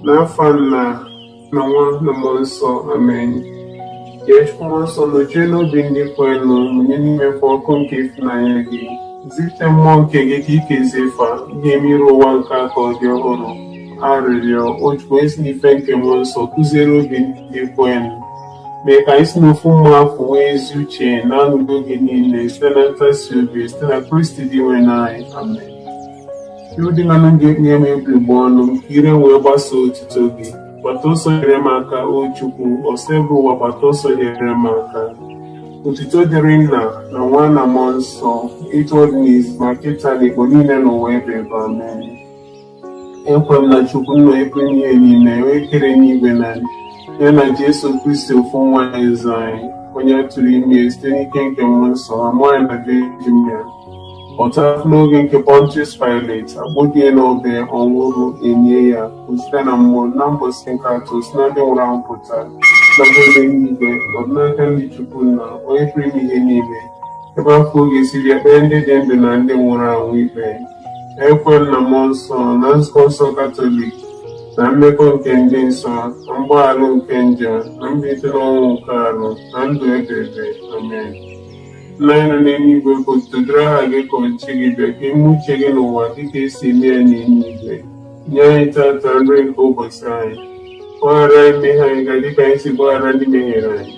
n'afọ nna na nwa na mmụọ nsọ. Amen. Ka Chukwu mmụọ nsọ nọchie n'obi ndị kwenụ, mụnye n'imekwa ọkụ nke ịfụnanya gị. Zite mmụọ nke gị ka ikezie fa ga-emere ụwa nke aka ọ dị ọhụrụ. Arịrịọ o Chukwu esi n'ife nke mmụọ nsọ kụziere obi ndị kwenụ, mee ka anyị si n'ofu mmụọ afọ nwee ezi uche na anụgo oge niile site na ntasi obi site na Kristi dị nwe n'anyị. Amen. Ndị na ga-ekpe m ebugbo ọnụ ka ire wee gbasa otuto gị. Gbata ọsọ nyere m aka, o Chukwu, ọsọ ebe ụwa gbata ọsọ nyere m aka. Otuto dịrị Nna na Nwa na Mmụọ Nsọ, etu ọ dị n'izu ma kịta na Igbo niile n'ụwa ebe ebe. Amen. Ekwe m na Chukwu nna ekwe ihe niile, onye kere n'igwe na ya na Jesu Kristi ofu nwa eze anyị, onye tụrụ ime site n'ike nke Mmụọ Nsọ, amụọ ya na Virgin Mary. Ọta n'oge nke Pontius Pilate, agbụdie n'obe, ọnwụrụ, enye ya site na mmụọ na mbọsị nke atọ si na ndị nwụrụ anwụ pụta, na ebe n'igwe ọdịnaka ndị Chukwu nna onye pụrụ ime ihe niile, ebe afọ oge siri ekpere ndị dị ndụ na ndị nwụrụ anwụ ikpe. Ekwe na Mmụọ Nsọ na nzukọ nsọ Katọlik na mmekọ nke ndị nsọ na mgbaghara nke njọ na mbilite n'ọnwụ nke arụ na ndụ ebe ebe. Amen. Nna anyị nọ n'eluigwe, ka otuto dịrị aha gị, ka ọchịchị gị bịa, ka ime uche gị n'ụwa dịka esi eme ya n'eluigwe. Nye anyị tata nri nke ụbọchị anyị. Gbaghara anyị mmehie anyị ga dịka anyị si gbaghara ndị mehiere anyị.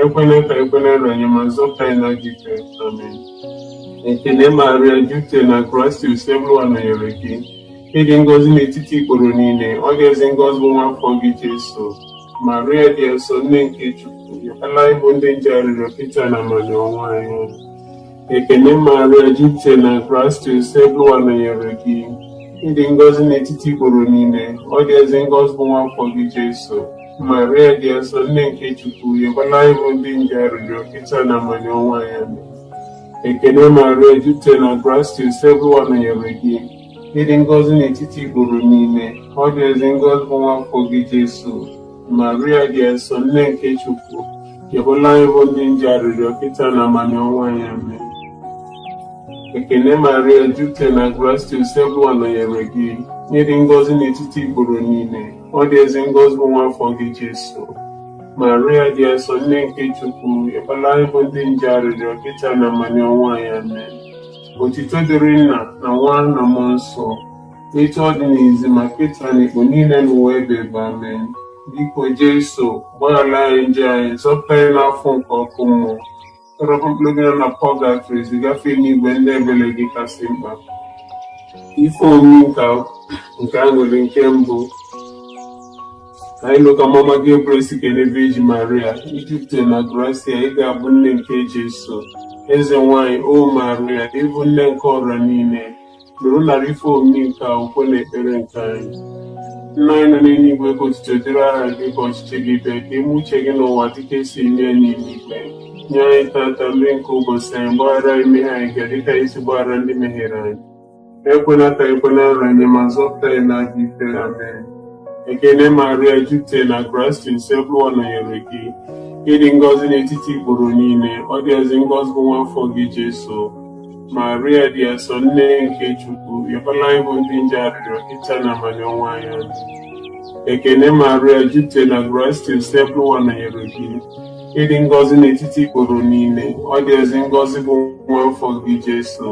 Ekwela ka ekwela anyị, ma zọpụta anyị n'ajọ ife. Amen. Ekele Maria, jupụtara na Kraịst, useebụlụwa nọnyere gị. Ịdị ngọzi n'etiti ikporo niile, ọ ga-ezi ngọzi bụ nwa afọ gị Jesu. Maria dị nsọ, nne nke Chukwu, ala ịbụ ndị nje arịrịọ kịta na amanye ọnwa anyị. Ekele Maria, jupụtara na Kraịst, useebụlụwa nọnyere gị. Ịdị ngọzi n'etiti ikporo niile, ọ ga-ezi ngọzi bụ nwa afọ gị Jesu. Maria dị nsọ, nne nke Chukwu, ala ịbụ ndị nje arịrịọ kịta na amanye ọnwa anyị. Ekele Maria, jupụtara na Kraịst, useebụlụwa nọnyere gị. Ịdị ngọzi n'etiti ikporo niile, ọ ga-ezi ngọzi bụ nwa afọ gị Jesu. Maria dị nsọ, nne nke Chukwu, yọbụla anyị bụ ndị nje arịrịọ kịta na amanye ọnwa anyị. Amen. Ekele Maria, jupụtara na Kraịst, useebụlụwa nọnyere gị. Ịdị ngọzi n'etiti ikporo niile, ọ ga-ezi ngọzi bụ nwa afọ gị Jesu. Maria dị nsọ, nne nke Chukwu, yọbụla anyị bụ ndị nje arịrịọ kịta na amanye ọnwa anyị. Amen. Otuto dịrị Nna na Nwa na Mmụọ Nsọ, etu ọ dị n'izu ma kịta na Igbo niile n'ụwa ebe ebe. Amen. Biko Jesu, gbaghara anyị njọ anyị, zọpụta anyị n'afọ nke ọkụ mmụọ, tọrọpụ mkpụrụ gị na pọgatrị, zigafe n'igwe ndị ebere gị kasị mkpa. Ife omimi nke aṅụrị nke mbụ. Anyị nụ ka mama gị ebresi kele Virgin Maria, ijupụtara na gracia, ị ga-abụ nne nke Jesu. Eze nwanyị, o Maria, ịbụ nne nke ọrịa niile, nụrụ narị ife omimi nke ukwe na ekpere nke anyị. Nna anyị nọ n'eluigwe, ka otuto dịrị aha gị, ka ọchịchị gị bịa, ka ime uche gị n'ụwa dịka esi eme ya n'eluigwe. Nye anyị tata nri nke ụbọchị anyị, gbaghara anyị mmehie anyị ga dịka anyị si gbaghara ndị mehiere anyị. Ekwela ka ekwela anyị, ma zọpụta anyị n'ajọ ife. Amen. Ekele Maria, jupụtara na Kraịst, useebụlụwa nọnyere gị. Ịdị ngọzi n'etiti ikporo niile, ọ ga-ezi ngọzi bụ nwa afọ gị Jesu. Maria dị nsọ, nne nke Chukwu, yọbụla anyị bụ ndị nje arịrịọ kịta na amanye ọnwa anyị. Ekele Maria, jupụtara na Kraịst, useebụlụwa nọnyere gị. Ịdị ngọzi n'etiti ikporo niile, ọ ga-ezi ngọzi bụ nwa afọ gị Jesu.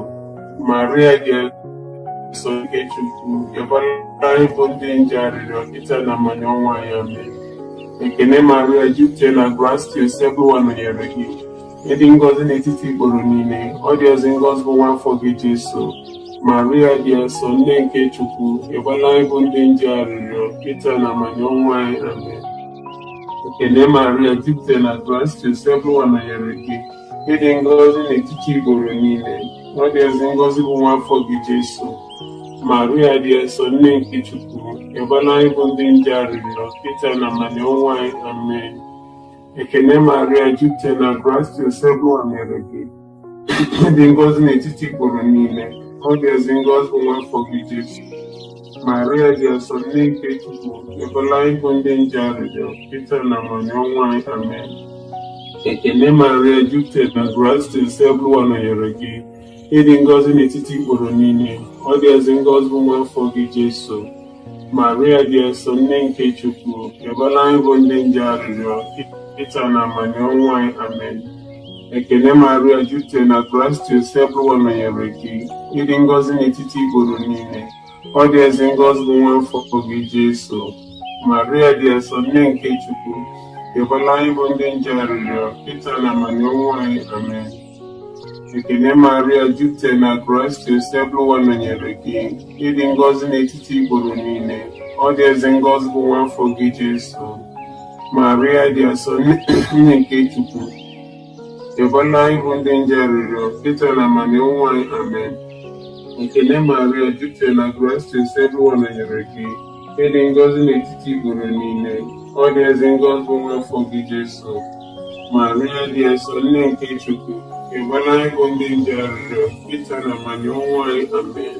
Maria dị nsọ nke Chukwu, yọbụla anyị bụ ndị nje arịrịọ kịta na amanye ọnwa anyị. Amen. Ekele Maria, jupụtara na Kraịst, useebụlụwa nọnyere gị. Ịdị ngọzi n'etiti ikporo niile, ọ ga-ezi ngọzi bụ nwa afọ gị Jesu. Maria dị nsọ, nne nke Chukwu, yọbụla anyị bụ ndị nje arịrịọ kịta na amanye ọnwa anyị. Amen. Ekele Maria, jupụtara na Kraịst, useebụlụwa nọnyere gị. Ịdị ngọzi n'etiti ikporo niile, ọ ga-ezi ngọzi bụ nwa afọ gị Jesu. Maria dị nsọ, nne nke Chukwu, yọbụla anyị bụ ndị nje arịrịọ kịta na amanye ọnwa anyị. Amen. Ekele Maria, jupụtara na Kraịst, useebụlụwa nọnyere gị. Ịdị ngọzi n'etiti ikporo niile, ọ ga-ezi ngọzi bụ nwa afọ gị Jesu. Maria dị nsọ, nne nke Chukwu, yọbụla anyị bụ ndị nje arịrịọ kịta na amanye ọnwa anyị. Amen. Ekele Maria, jupụtara na Kraịst, useebụlụwa nọnyere gị. Ịdị ngọzi n'etiti ikporo niile, ọ ga-ezi ngọzi bụ nwa afọ gị Jesu. Maria dị nsọ, nne nke Chukwu, rịọbara anyị bụ ndị nje arịrịọ, kịta na amani ọnwụ anyị. Amen. Ekele Maria, jupụtara na grace, Sebuwa nọnyere gị, ịdị ngọzi n'etiti igboro niile. Ọ dị ezi ngọzi bụ nwa afọ gị, Jesu. Maria dị nsọ, nne nke Chukwu, rịọbara anyị bụ ndị nje arịrịọ, kịta na amani ọnwụ anyị. Amen. Ekele Maria, jupụtara na grace, Sebuwa nọnyere gị, ịdị ngọzi n'etiti igboro niile. Ọ dị ezi ngọzi bụ nwa afọ gị, Jesu. Maria dị nsọ, nne nke Chukwu, rịọbara anyị bụ ndị nje arịrịọ, kịta na amani ọnwụ anyị. Amen. Ekele Maria, jupụtara na grace, Sebuwa nọnyere gị, ịdị ngọzi n'etiti igboro niile. Ọ dị ezi ngọzi bụ nwa afọ gị, Jesu. Maria dị nsọ, nne nke Chukwu, rịọbara anyị bụ ndị nje arịrịọ, kịta na amani ọnwụ anyị. Amen.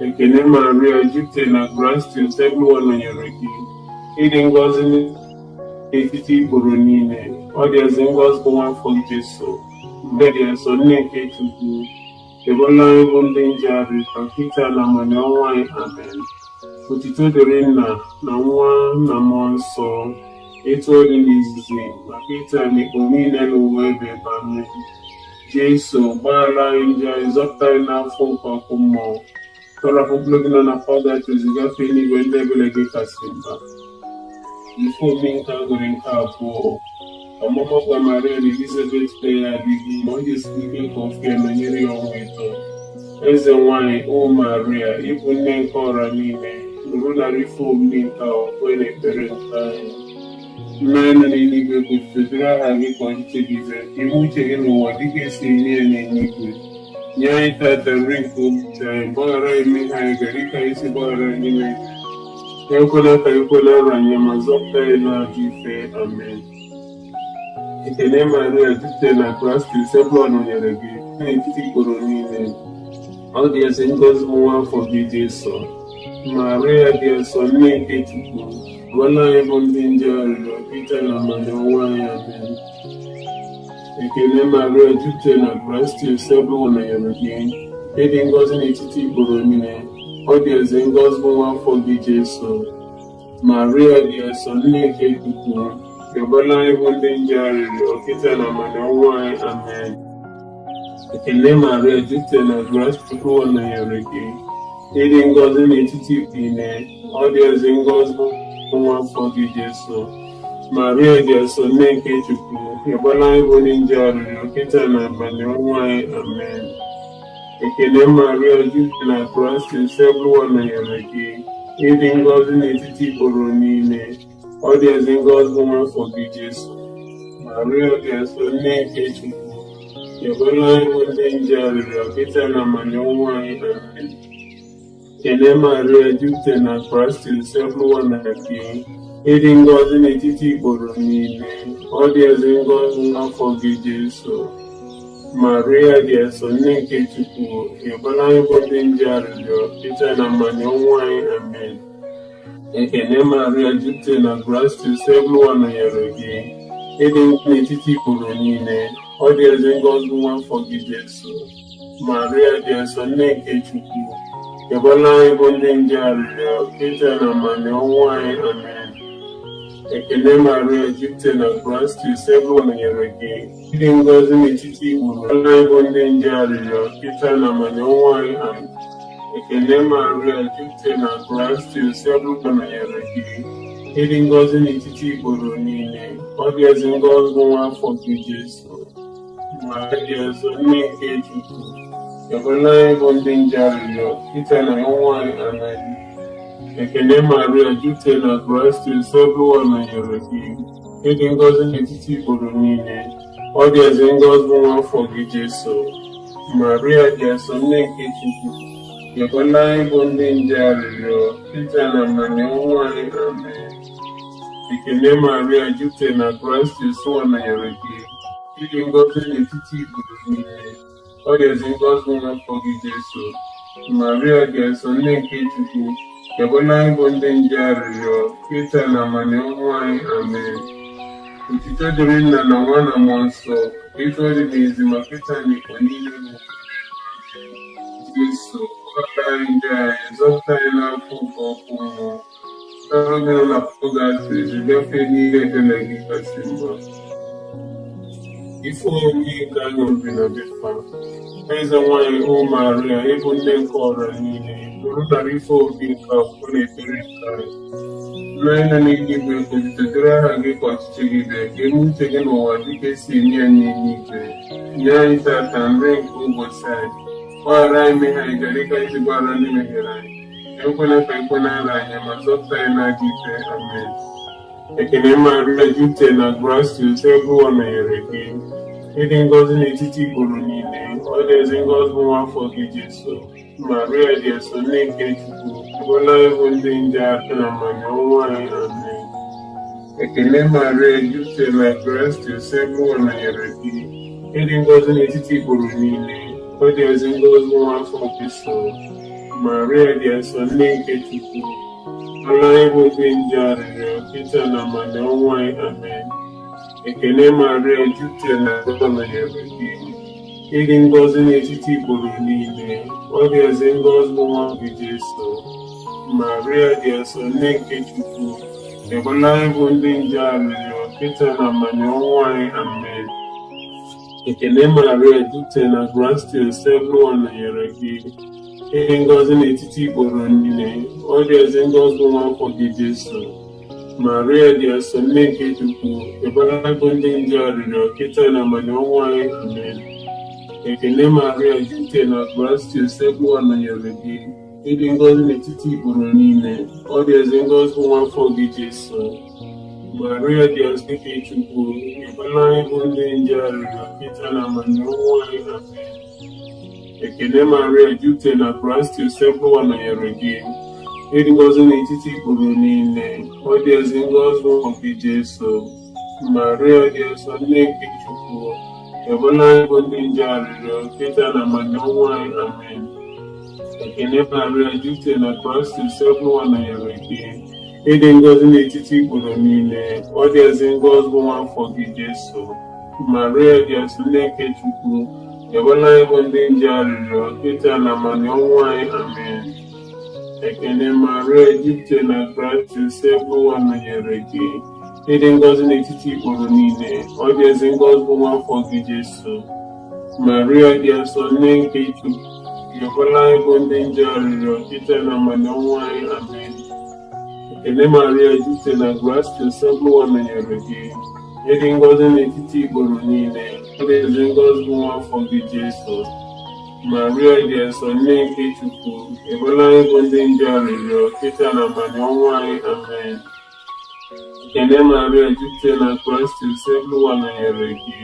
Ekele Maria, jupụtara na grace, Sebuwa nọnyere gị, ịdị ngọzi n'etiti igboro niile. Ọ dị ezi ngọzi bụ nwa afọ Jesu. Maria dị nsọ, nne nke Chukwu, rịọbara anyị bụ ndị nje arịrịọ, kịta na amani ọnwụ anyị. Amen. Otuto dịrị Nna na Nwa na Mmụọ Nsọ, etu ọ dị n'izizi, ma kịta na ikpo niile n'ụwa ebe. Amen. Jesu, gbaghara anyị njọ anyị, zọpụta anyị n'afọ nke ọkụ mmụọ, tọrapụ mkpụrụ gị nọ na pọgatị, zigafe n'igwe ndị ebere gị kasị mba. Ife omi nke agụrụ nke abụọ, ọmụmụ gwa Maria na Elizabeth ya adịghị, ma ọ ga-esi ike ka ofe nọnyere ya ọnwa ịtọ. Eze nwanyị, o Maria, ịbụ nne nke ọra niile, nụrụ narị ife omimi nke ọkwe na ekpere nke anyị. Nna anyị nọ n'eluigwe, kwufedere aha gị ka ọchịchị gị bịa, ime uche gị n'ụwa dịka esi enye ya n'eluigwe. Nye anyị tata nri nke ụbọchị anyị, gbaghara anyị mmehie anyị, gara ka anyị si gbaghara anyị mmehie. Ekwela ka ekwela nra anyị, ma zọpụta anyị n'ajọ ife. Amen. Ekele Maria, jupụtara na grace, Sebuwa nọnyere gị, n'etiti igboro niile. Ọ dị ezi ngọzi bụ nwa afọ gị, Jesu. Maria dị nsọ, nne nke Chukwu, rịọbara anyị bụ ndị nje arịrịọ, kịta na amani ọnwụ anyị. Amen. Ekele Maria, jupụtara na grace, Sebuwa nọnyere gị, ịdị ngọzi n'etiti igboro niile. Ọ dị ezi ngọzi bụ nwa afọ gị, Jesu. Maria dị nsọ, nne nke Chukwu, rịọbara anyị bụ ndị nje arịrịọ, kịta na amani ọnwụ anyị. Amen. Ekele Maria, jupụtara na grace, Sebuwa nọnyere gị, ịdị ngọzi n'etiti igboro niile. Ọ dị ezi ngọzi bụ nwa afọ gị, Jesu. Maria dị nsọ, nne nke Chukwu, rịọbara anyị bụ ndị nje arịrịọ, kịta na amani ọnwụ anyị. Amen. Ekele Maria, jupụtara na grace, Sebuwa nọnyere gị, ịdị ngọzi n'etiti igboro niile. Ọ dị ezi ngọzi bụ nwa afọ gị, Jesu. Maria dị nsọ, nne nke Chukwu, rịọbara anyị bụ ndị nje arịrịọ, kịta na amani ọnwụ anyị. Amen. Ekele Maria, jupụtara na grace, Sebuwa nọnyere gị, ịdị ngọzi n'etiti igboro niile. Ọ dị ezi ngọzi bụ nwa afọ gị, Jesu. Maria dị nsọ, nne nke Chukwu, rịọbara anyị bụ ndị nje arịrịọ, kịta na amani ọnwụ anyị. Amen. Ekele Maria, jupụtara na grace, Sebuwa nọnyere gị, ịdị ngọzi n'etiti igboro niile. Ọ dị ezi ngọzi bụ nwa afọ gị, Jesu. Maria dị nsọ, nne nke Chukwu, rịọbara anyị bụ ndị nje arịrịọ, kịta na amani ọnwụ anyị. Amen. Ekele Maria, jupụtara na grace, Sebuwa nọnyere gị, ịdị ngọzi n'etiti igboro niile. Anyị bụ ndị nje arịrịọ, kịta na amani ọnwụ anyị. Amen. Ekele Maria, jupụtara na grace, Sebuwa nọnyere gị, ịdị ngọzi n'etiti igboro niile. Ọ dị ezi ngọzi bụ nwa afọ gị, Jesu. Maria dị nsọ, nne nke Chukwu, rịọbara anyị bụ ndị nje arịrịọ, kịta na ọnwụ anyị. Amen. Ekele Maria, jupụtara na grace, Sebuwa nọnyere gị, ịdị ngọzi n'etiti igboro niile. Ọ dị ezi ngọzi bụ nwa afọ gị, Jesu. Maria dị nsọ, nne nke Chukwu, rịọbara anyị bụ ndị nje arịrịọ, kịta na amani ọnwụ anyị. Amen. Ekele Maria, jupụtara na grace, Sebuwa nọnyere gị, ịdị ngọzi n'etiti igboro niile. Ọ dị ezi ngọzi bụ nwa afọ gị, Jesu. Maria dị nsọ, nne nke Chukwu, rịọbara anyị bụ ndị nje arịrịọ, kịta na amani ọnwụ anyị. Amen. Otuto dịrị Nna na Nwa na Mmụọ Nsọ, etu ọ dị n'izizi, ma kịta na ikpo niile n'ụwa Jesu, ọla ndị anyị zọpụta anyị n'afọ nke ọkụ mmụọ, n'oge nọ na pọgatri gafee n'ihe ekele gị kasị mma. Ife omume nke anyị obi na befa, eze nwanyị o Maria, ịbụ nne nke ọra niile, nụrụ nara ife obi nke akwụkwọ na ekpere nke anyị. Nna anyị nọ n'eluigwe, kpọlitetara aha gị ka ọchịchị gị bịa, ka eme uche gị n'ụwa dịka esi eme anyị n'igwe. Nye anyị tata nri nke ụbọchị anyị. Gbaghara anyị mmehie anyị dịka anyị gbaghara ndị mehiere anyị. Ekwela ka ikpe na-ara anyị, ma zọpụta anyị n'aka ikpe. Amen. Ekele Maria, jupụtara na gracious, everyone nọnyere gị. Ịdị ngọzi n'etiti igboro niile, ọ dị ezi ngọzi bụ nwa afọ gị Jesu. Maria dị nsọ, nne nke Chukwu, bụla ịbụ ndị nje aka na mmanya ọnwụ anyị. Amen. Ekele Maria, jupụtara na gracious, everyone nọnyere gị. Ịdị ngọzi n'etiti igboro niile, ọ dị ezi ngọzi bụ nwa afọ Jesu. Maria dị nsọ, nne nke Chukwu, bụla ịbụ ndị nje arịrịọ kịta na mmanya ọnwụ anyị. Amen. Ekele Maria, jupụtara na ngọzi nọnyere gị. Ịdị ngọzi n'etiti igboro niile, ọ dị ezi ngọzi bụ nwa gị Jesu. Maria dị nsọ, nne nke Chukwu, bụla ịbụ ndị nje arịrịọ kịta na mmanya ọnwụ anyị. Amen. Ekele Maria, jupụtara na gracious, everyone nọnyere gị. Ịdị ngọzi n'etiti igboro niile, ọ dị ezi ngọzi bụ nwa afọ gị Jesu. Maria dị nsọ, nne nke Chukwu, bụla ịbụ ndị nje arịrịọ kịta na mmanya ọnwụ anyị. Amen. Ekele Maria, jupụtara na gracious, everyone nọnyere gị. Ịdị ngọzi n'etiti igboro niile, ọ dị ezi ngọzi bụ nwa afọ gị Jesu. Maria dị nsọ, nne nke Chukwu, bụla ịbụ ndị nje arịrịọ kịta na mmanya ọnwụ anyị. Amen. Ekele Maria, jupụtara na gracious, everyone nọnyere gị. Ịdị ngọzi n'etiti igboro niile, ọ dị ezi ngọzi bụ nwa gị Jesu. Maria dị nsọ, nne nke Chukwu, bụla ịbụ ndị nje arịrịọ kịta na mmanya ọnwụ anyị. Amen. Ekele Maria, jupụtara na gracious, everyone nọnyere gị. Ịdị ngọzi n'etiti igboro niile, ọ dị ezi ngọzi bụ nwa afọ gị Jesu. Maria dị nsọ, nne nke Chukwu, bụla ịbụ ndị nje arịrịọ kịta na mmanya ọnwụ anyị. Amen. Ekele Maria, jupụtara na gracious, everyone nọnyere gị. Ịdị ngọzi n'etiti igboro niile, ọ dị ezi ngọzi bụ nwa afọ gị Jesu. Maria dị nsọ, nne nke Chukwu, bụla ịbụ ndị nje arịrịọ kịta na mmanya ọnwụ anyị. Amen. Ekele Maria, jupụtara na gracious, everyone nọnyere gị. Ịdị ngọzi n'etiti igboro niile, ọ dị ezi ngọzi bụ nwa afọ gị Jesu. Maria dị nsọ, nne nke Chukwu, bụla ịbụ ndị nje arịrịọ kịta na mmanya ọnwụ anyị. Amen. Ekele Maria, jupụtara na gracious, everyone nọnyere gị.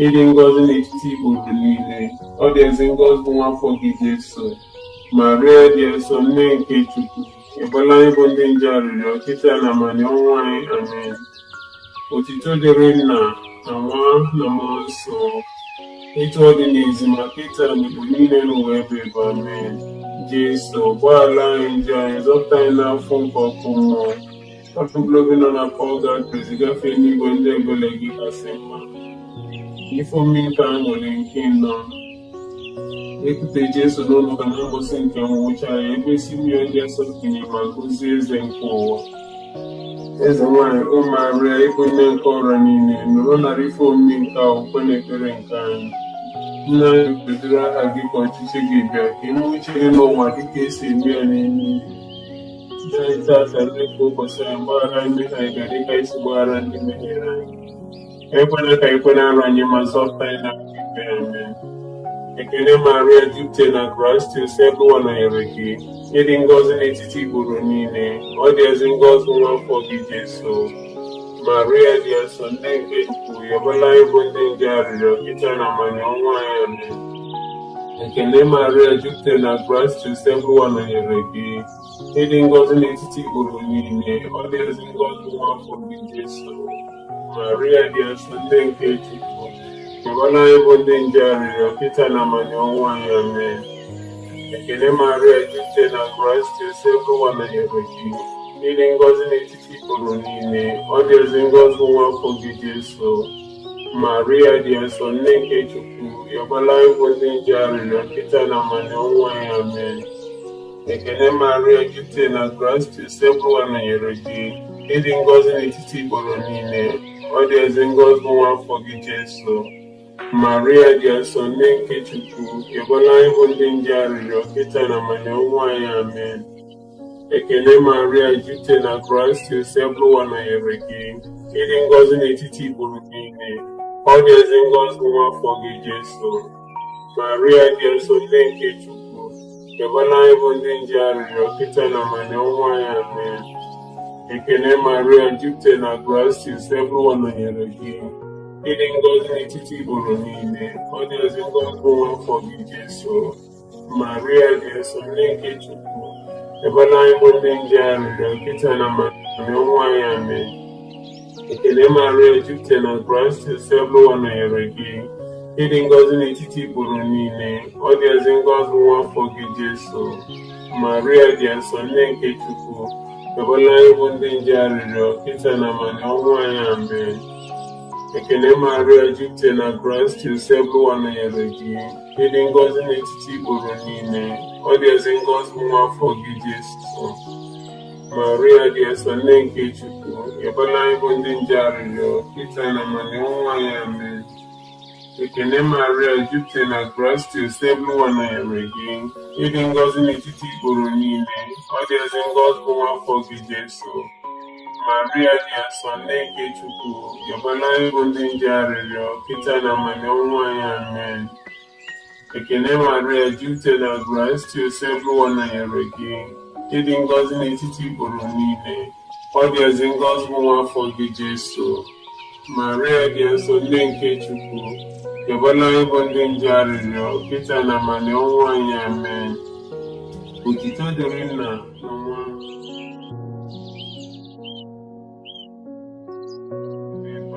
Ịdị ngọzi n'etiti igboro niile, ọ dị ezi ngọzi bụ nwa afọ gị Jesu. Maria dị nsọ, nne nke Chukwu, bụla ịbụ ndị nje arịrịọ kịta na mmanya ọnwụ anyị. Amen. Otito dịrị Nna na Nwa na Mmụọ Nsọ, etu ọ dị n'ezi ma kịta na mgbe niile n'ụwa ebe ebe. Amen. Jesu, gbaghara anyị njọ anyị, zọpụta anyị n'afọ nke ọkụ mmụọ. Ọtụtụ nọ na pọgatri gafee n'igwe ndị ebele gị kasị mma. Ife omume nke anyị nwere nke nọ. Ekute Jesu n'ụlọ ga na mbọsị nke nwụcha ya, ebe Simeon ndị asọpụrụ ma gọzie eze nke ụwa. Eze nwanyị o Maria, ịbụ nne nke ọra niile, nụrụ nara ife omume nke akwụkwọ na ekpere nke anyị. Nna anyị, kpedoro aha gị ka ọchịchị gị bịa, ka eme uche gị n'ụwa dịka esi eme ya n'eluigwe. Nye anyị tata nri nke ụbọchị anyị, gbaghara anyị mmehie anyị dịka isi gbaghara ndị mehiere anyị. Ekwela ka ikpe na-arụ anyị, ma zọpụta anyị n'aka ikpe. Amen. Ekele Maria, jupụtara na gracious, everyone nọnyere gị. Ịdị ngọzi n'etiti igboro niile, ọ dị ezi ngọzi nwa afọ gị Jesu. Maria dị nsọ, nne nke Chukwu, bụla ịbụ ndị nje arịrịọ kịta na mmanya ọnwụ anyị. Amen. Ekele Maria, jupụtara na gracious, everyone nọnyere gị. Ịdị ngọzi n'etiti igboro niile, ọ dị ezi ngọzi nwa afọ gị Jesu. Maria dị nsọ, nne nke Chukwu, bụla ịbụ ndị nje arịrịọ kịta na mmanya ọnwụ anyị. Amen. Ekele Maria, jupụtara na gracious, everyone nọnyere gị. Ịdị ngọzi n'etiti igboro niile, ọ dị ezi ngọzi nwa afọ gị Jesu. Maria dị nsọ nne nke Chukwu, ịọbala ịbụ ndị nje arịrịọ kịta na amani ọnwa ya. Amen. Ekene Maria, jupụta na grace, Sebuwa nọnyere gị, ịdị ngọzi n'etiti igboro niile, ọ dị ezi ngọzi bụ nwa afọ gị Jesu. Maria dị nsọ nne nke Chukwu, ịọbala ịbụ ndị nje arịrịọ kịta na amani ọnwa ya. Amen. Ekene Maria, jupụta na grace, Sebuwa nọnyere gị, ịdị ngọzi n'etiti igboro niile, ọ dị ezi ngọzi bụ nwa afọ gị Jesu. Maria dị nsọ nne nke Chukwu, ịọbala ịbụ ndị nje arịrịọ kịta na amani ọnwa ya. Amen. Ekene Maria, jupụta na grace, Sebuwa nọnyere gị, ịdị ngọzi n'etiti igboro niile, ọ dị ezi ngọzi bụ nwa afọ gị Jesu. Maria dị nsọ nne nke Chukwu, ịọbala ịbụ ndị nje arịrịọ kịta na amani ọnwa ya. Amen. Ekene Maria, jupụta na grace, Sebuwa nọnyere gị, ịdị ngọzi n'etiti igboro niile, ọ dị ezi ngọzi bụ nwa afọ gị Jesu. Maria dị nsọ nne nke Chukwu, ịọbala ịbụ ndị nje arịrịọ kịta na amani ọnwa ya. Amen. Ekene Maria, jupụta na grace, Sebuwa nọnyere gị, ịdị ngọzi n'etiti igboro niile, ọ dị ezi ngọzi bụ nwa afọ gị Jesu. Maria dị nsọ nne nke Chukwu, ịọbala ịbụ ndị nje arịrịọ kịta na amani ọnwa ya. Amen. Ekene Maria, jupụta na grace, Sebuwa nọnyere gị, ịdị ngọzi n'etiti igboro niile, ọ dị ezi ngọzi bụ nwa afọ gị Jesu. Maria dị nsọ nne nke Chukwu, ịọbala ịbụ ndị nje arịrịọ kịta na amani ọnwa ya. Amen. Ekene Maria, jupụta na grace, Sebuwa nọnyere gị, ịdị ngọzi n'etiti igboro niile, ọ dị ezi ngọzi bụ nwa afọ gị Jesu. Maria dị nsọ nne nke Chukwu, ịọbala ịbụ ndị nje arịrịọ kịta na amani ọnwa ya. Amen. Otito dịrị Nna na Nwa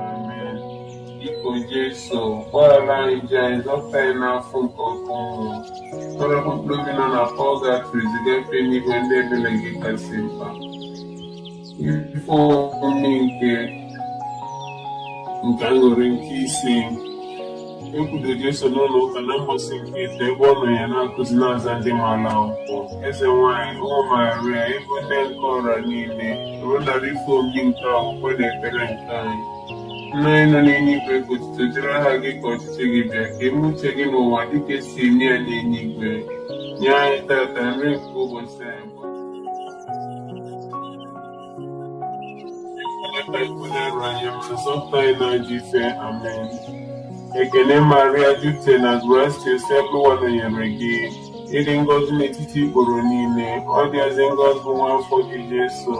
Amen. Biko Jesu, gbaghara anyị njọ anyị, zọpụta anyị n'afọ nke ọkụ mmụọ, tọrọpụ mkpụrụ obi nọ na pọlgatrị, ziga efe n'igwe ndị ebere gị kasị mkpa. Ife omume nke aṅụrị nke ise, ekwudo Jesu n'ụlọ ụka na mbọsị nke ite, ebe ọ nọ ya na-akụzi na-aza ndị maala akwụkwọ. Eze nwanyị ụmụ Maria, ebe ndị nke ọra niile, rụdara ife omume nke akwụkwọ na ekpere nke anyị. Nna anyị nọ n'eluigwe, ka otuto dịrị aha gị, ka ọchịchị gị bịa, ka eme uche gị n'ụwa dịka esi eme ya n'eluigwe. Nye anyị tata nri nke ụbọchị anyị, ekwenyekwere anyị ma zọpụta anyị n'ajọ ife. Amen. Ekene Maria, jupụta na grace, Sebuwa nọnyere gị, ịdị ngọzi n'etiti igboro niile, ọ dị ezi ngọzi bụ nwa afọ gị Jesu.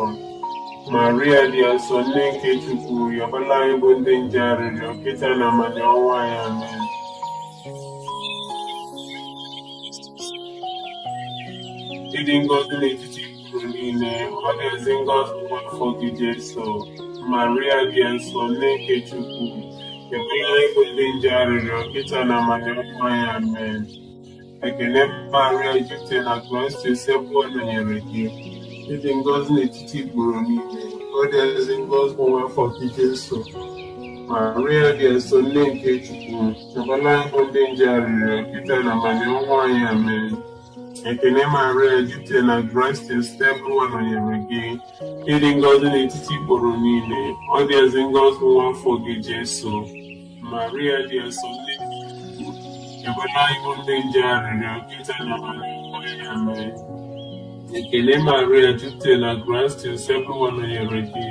Maria dị nsọ nne nke Chukwu, ịọbala ịbụ ndị nje arịrịọ kịta na amani ọnwa ya. Amen. Ịdị ngọzi n'etiti igboro niile, ọ dị ezi ngọzi bụ nwa afọ gị Jesu. Maria dị nsọ nne nke Chukwu, ịọbala ịbụ ndị nje arịrịọ kịta na amani ọnwa ya. Amen. Ekene Maria, jupụta na grace, Sebuwa nọnyere gị, ịdị ngọzi n'etiti igboro niile, ọ dị ezi ngọzi bụ nwa afọ gị Jesu. Maria dị nsọ nne nke Chukwu, ịọbala ịbụ ndị nje arịrịọ kịta na amani ọnwa ya. Amen. Ekene Maria, jupụta na grace, Sebuwa nọnyere gị, ịdị ngọzi n'etiti igboro niile, ọ dị ezi ngọzi bụ nwa afọ gị Jesu. Maria dị nsọ nne nke Chukwu, ịọbala ịbụ ndị nje arịrịọ kịta na amani ọnwa ya. Amen. Ekene Maria, jupụta na grace, Sebuwa nọnyere gị,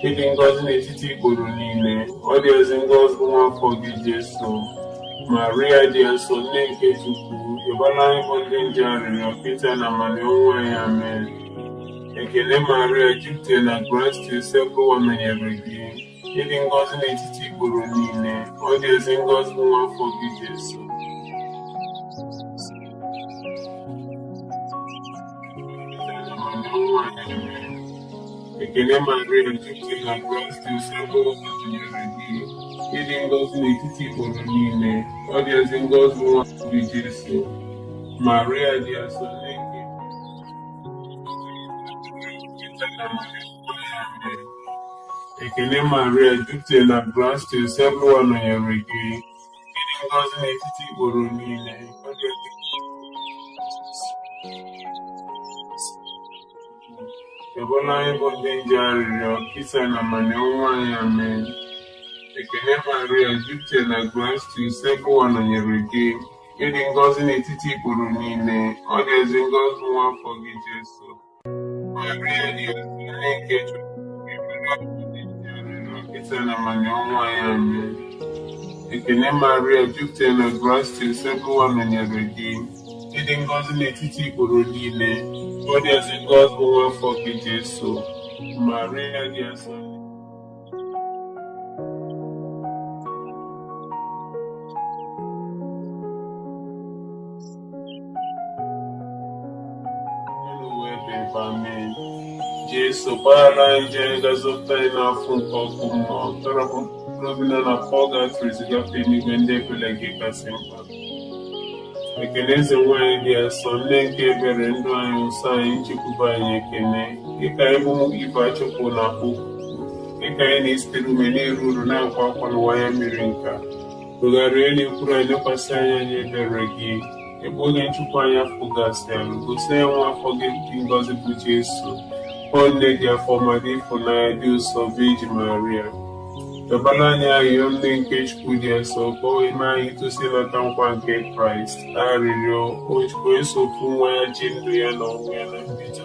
ịdị ngọzi n'etiti igboro niile, ọ dị ezi ngọzi bụ nwa afọ gị Jesu. Maria dị nsọ nne nke Chukwu, ịọbala ịbụ ndị nje arịrịọ kịta na amani ọnwa ya. Amen. Ekene Maria, jupụta na grace, Sebuwa nọnyere gị, ịdị ngọzi n'etiti igboro niile, ọ dị ezi ngọzi bụ nwa afọ gị Jesu. Ekene Maria, jupụta na grace, Sebuwa nọnyere gị, ịdị ngọzi n'etiti igboro niile, ọ dị ezi ngọzi bụ nwa afọ gị Jesu. Maria dị nsọ nne nke Ekele Maria, jupụtara na gracia, Sebuwa nọnyere gị. Ịdị ngọzi n'etiti ikporo niile. Ebola anyị bụ ndị nje arịrịọ, kịta na amanye ọnwụ anyị. Amen. Ekele Maria, jupụtara na gracia, Sebuwa nọnyere gị. Ịdị ngọzi n'etiti ikporo niile. Ọ dị ezi ngọzi nwa afọ gị, Jesu. Maria dị ezi nne nke Chukwu, na amanye ọnwụ anyị. Amen. Ekele Maria, jupụtara na gracia, Sebuwa nọnyere gị. Ịdị ngọzi n'etiti ikporo niile. Ọ dị ezi ngọzi nwa afọ gị, Jesu. Maria dị asọ. Amen. Jesu gbaghara anyị njehie, gazọpụta anyị n'afọ nke ọkụ mmụọ, tọrọpụ mkpụrụ na pọlgatrị zigafe n'igwe ndị ebere gị kasị mkpa. Ekele eze nwanyị dị asọ, nne nke ebere, ndụ anyị, nsọ anyị, nchekwube anyị. Ekele dịka anyị bụ ibe achụpụ na okwu, dịka anyị na-esitere ume na-eru uru na-akwa akwa n'ụwa ya mmiri nka. Tụgharịa n'ekwuru anyị, lekwasị anya anyị ebere gị. Ebe onye nchukwu anyị afọ gasịalụ, gosi ya nwa afọ gị dị ngọzi bụ Jesu. Ọ nne dị afọ ma dị ịfụnanya, dị ụsọ, Virgin Maria. Dọbara anyị arịrịọ nne nke Chukwu dị asọ, ka o wee mee anyị itosi lọta nkwa nke Kraịst. Arịrịọ o esokwu nwa ya ji ndụ ya na ọnwụ ya na mbido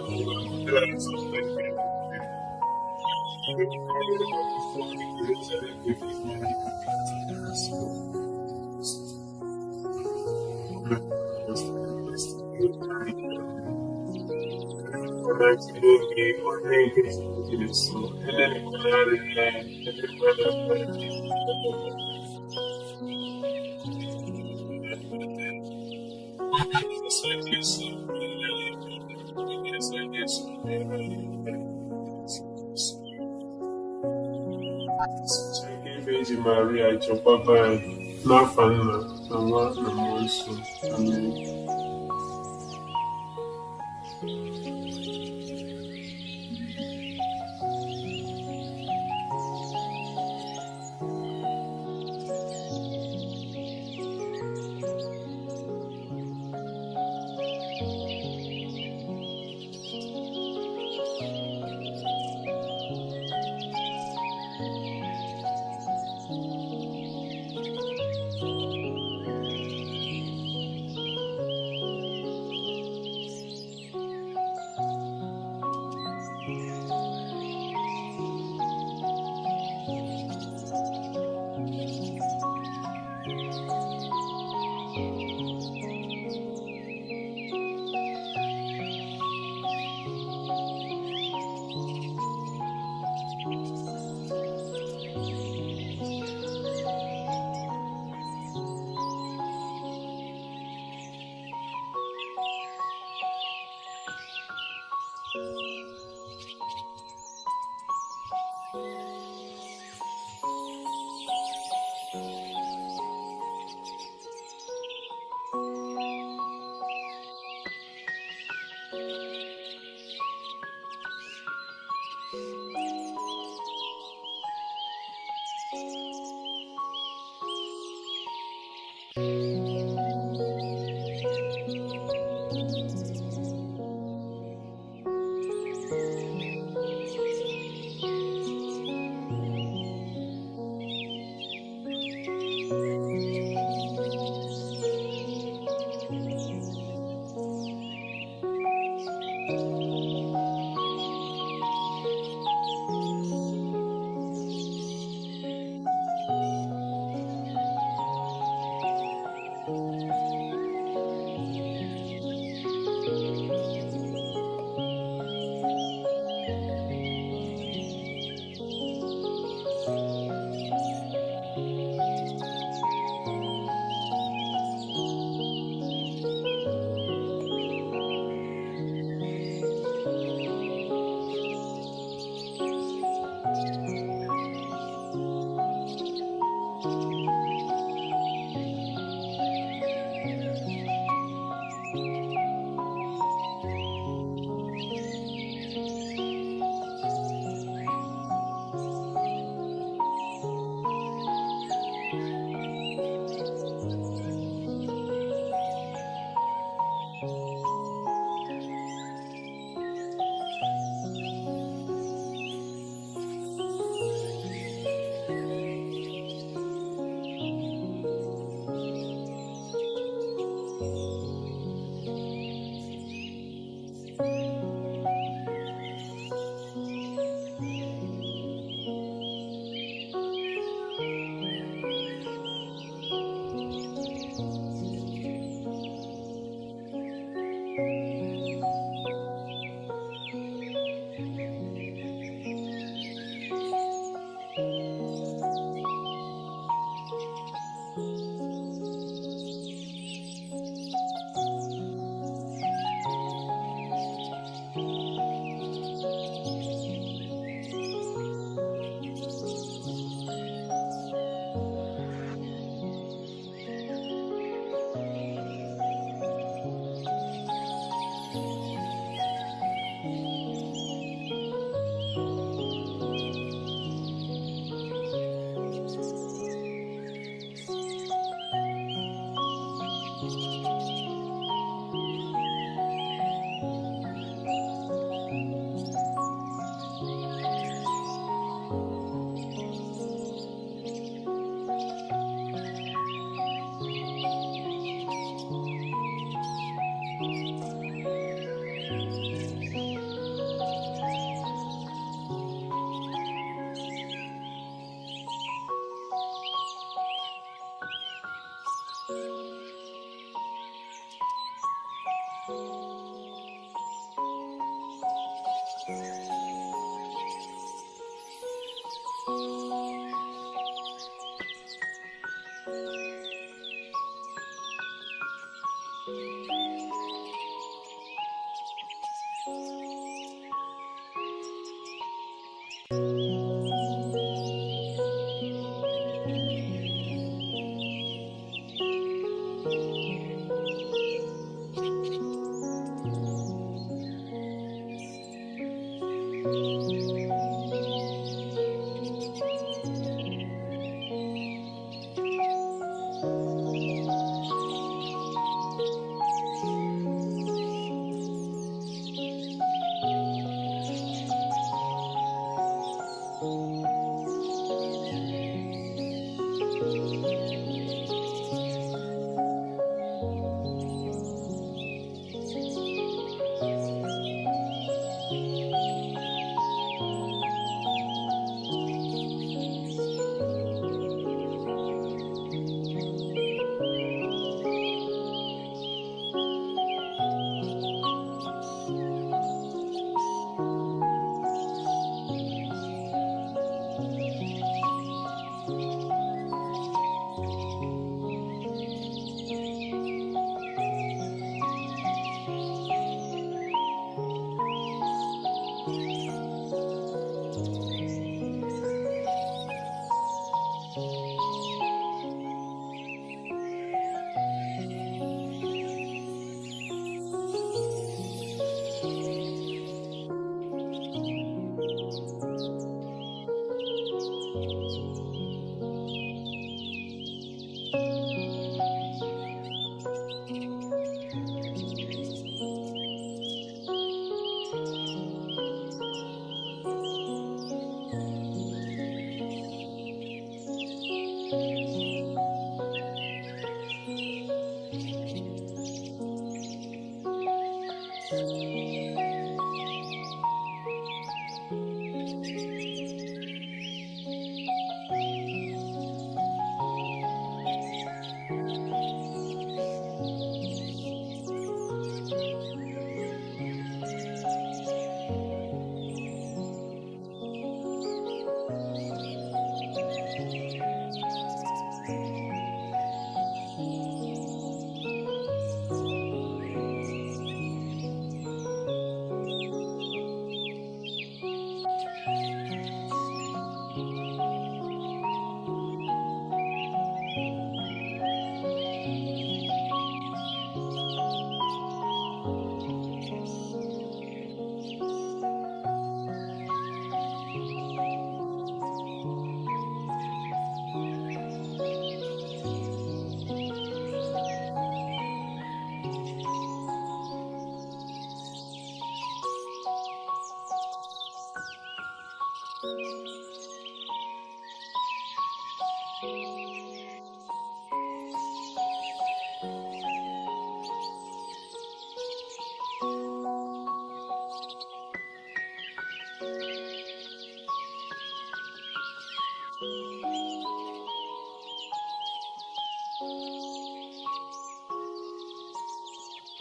Virgin Maria, chekwaba anyị n'afa Nna na Nwa na Mmụọ Nsọ. Amen.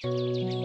Thank you.